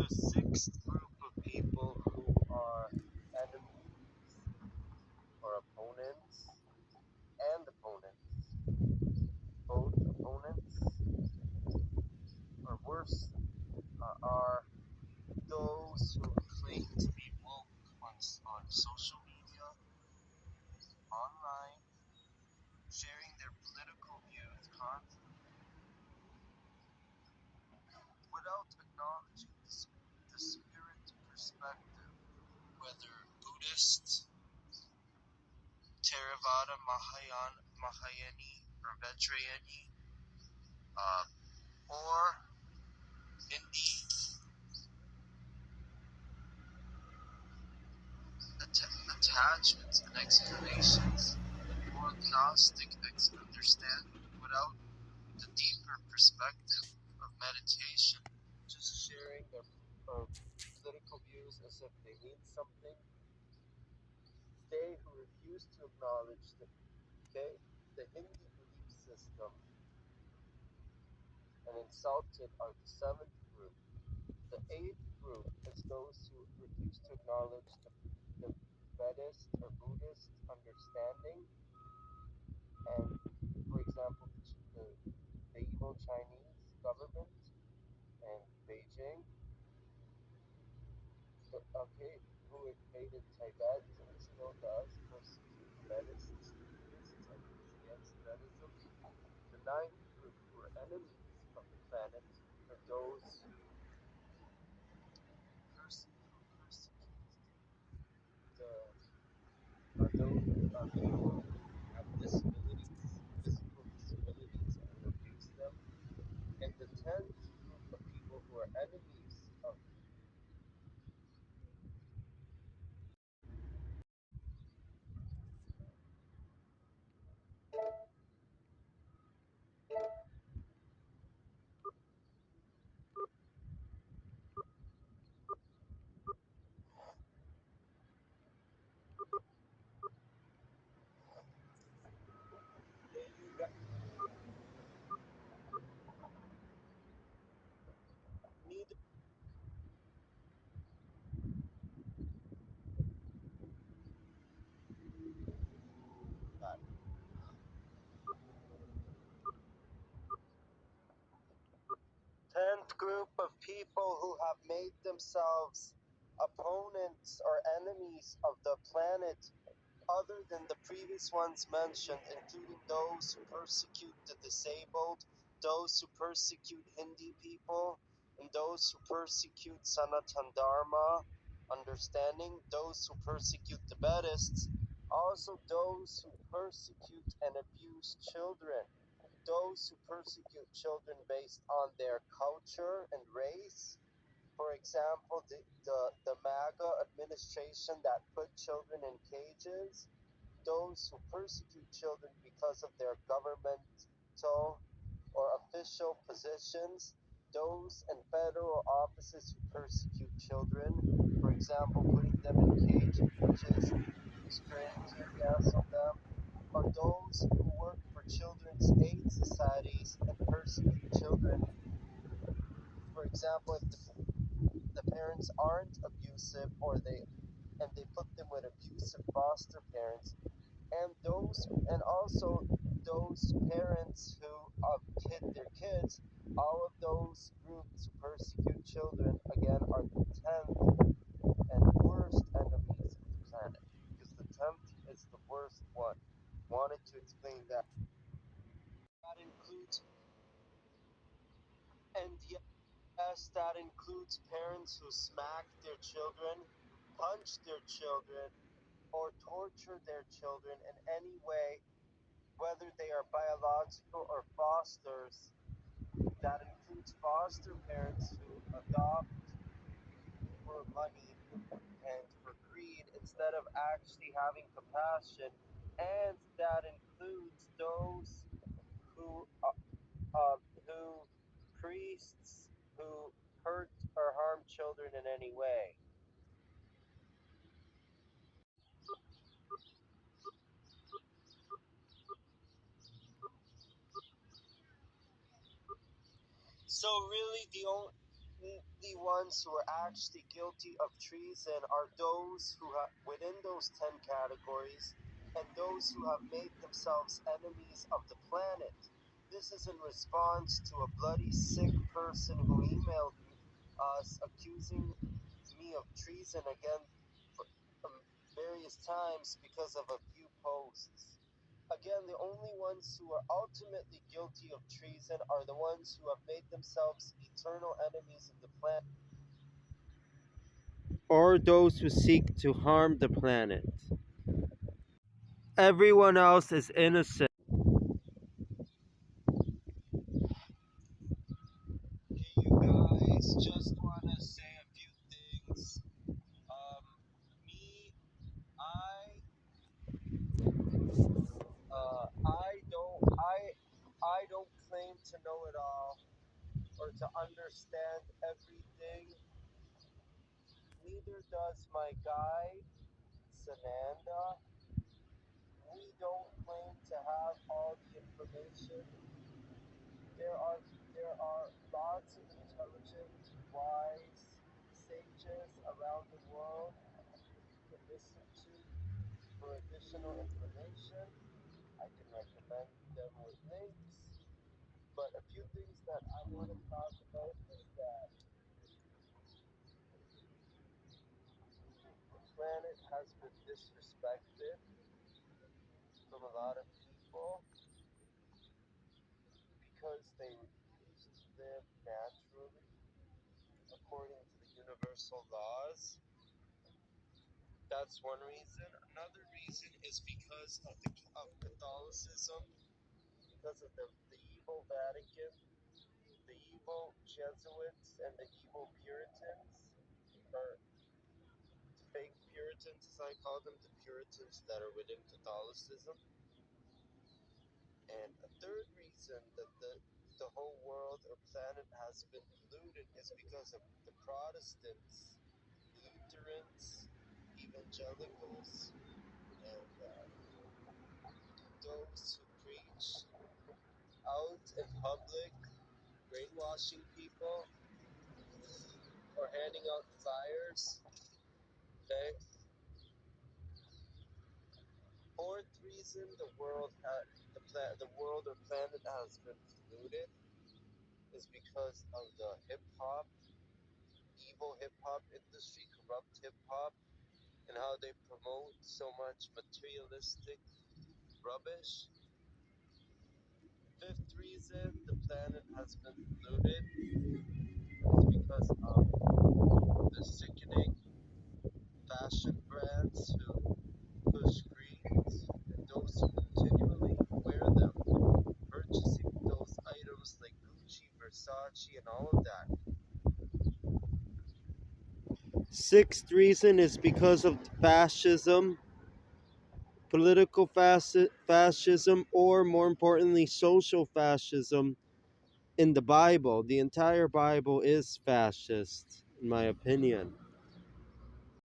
The sixth group of people who are enemies or opponents and opponents, both opponents or worse, are those who claim to be woke on social media, online, sharing their political views constantly without acknowledging the spirit perspective, whether Buddhist, Theravada, Mahayani, or Vajrayani, or Hindi, attachments and explanations, or agnostic understanding without the deeper perspective of meditation, just sharing their political views as if they mean something. They who refuse to acknowledge the Hindi belief system and insulted are the seventh group. The eighth group is those who refuse to acknowledge the Vedist or Buddhist understanding, and, for example, the evil Chinese government and Beijing, who invaded Tibet and still does persecute Vedists, Buddhists, and is against Vedism. The ninth group, who are enemies of the planet, are those who people who have disabilities, physical disabilities, and abuse them. And the tenth group of people who are enemies of neither. 10th group of people who have made themselves opponents or enemies of the planet other than the previous ones mentioned, including those who persecute the disabled, those who persecute Hindi people, and those who persecute Sanatan Dharma understanding, those who persecute the Vedists, also those who persecute and abuse children, those who persecute children based on their culture and race. For example, the MAGA administration that put children in cages, those who persecute children because of their governmental or official positions, those in federal offices who persecute children, for example, putting them in cages, spraying tear gas on them, or those who work for children's aid societies and persecute children. For example, if the parents aren't abusive and they put them with abusive foster parents, and also those parents who hit their kids, all of those groups who persecute children again are the 10th and worst enemies of the planet, because the 10th is the worst one. Wanted to explain that. That includes, and yes, that includes parents who smack their children, punch their children, or torture their children in any way, whether they are biological or fosters. That includes foster parents who adopt for money and for greed instead of actually having compassion. And that includes those who who priests who hurt or harm children in any way. So really, the ones who are actually guilty of treason are those who have, within those 10 categories, and those who have made themselves enemies of the planet. This is in response to a bloody sick person who emailed us accusing me of treason again for various times because of a few posts. Again, the only ones who are ultimately guilty of treason are the ones who have made themselves eternal enemies of the planet, or those who seek to harm the planet. Everyone else is innocent. Hey, you guys, just want to say a few things. Me, I don't claim to know it all or to understand everything. Neither does my guide, Sananda. We don't claim to have all the information. There are lots of intelligent, wise sages around the world you can listen to for additional information. I can recommend them with links. But a few things that I want to talk about is that the planet has been disrespected from a lot of people because they refuse to live naturally according to the universal laws. That's one reason. Another reason is because of Catholicism, because of the evil Vatican, the evil Jesuits, and the evil Puritans, or fake Puritans, as I call them, the Puritans that are within Catholicism. And a third reason that the whole world or planet has been polluted is because of the Protestants, Lutherans, evangelicals, and those who preach out in public, brainwashing people, or handing out flyers. Okay. Fourth reason the world or planet has been polluted is because of the hip hop, evil hip hop industry, corrupt hip hop, and how they promote so much materialistic rubbish. Fifth reason the planet has been polluted is because of the sickening fashion brands who push greens and those who continually wear them, purchasing those items like Gucci, Versace, and all of that. Sixth reason is because of fascism, political fascism, or more importantly, social fascism in the Bible. The entire Bible is fascist, in my opinion.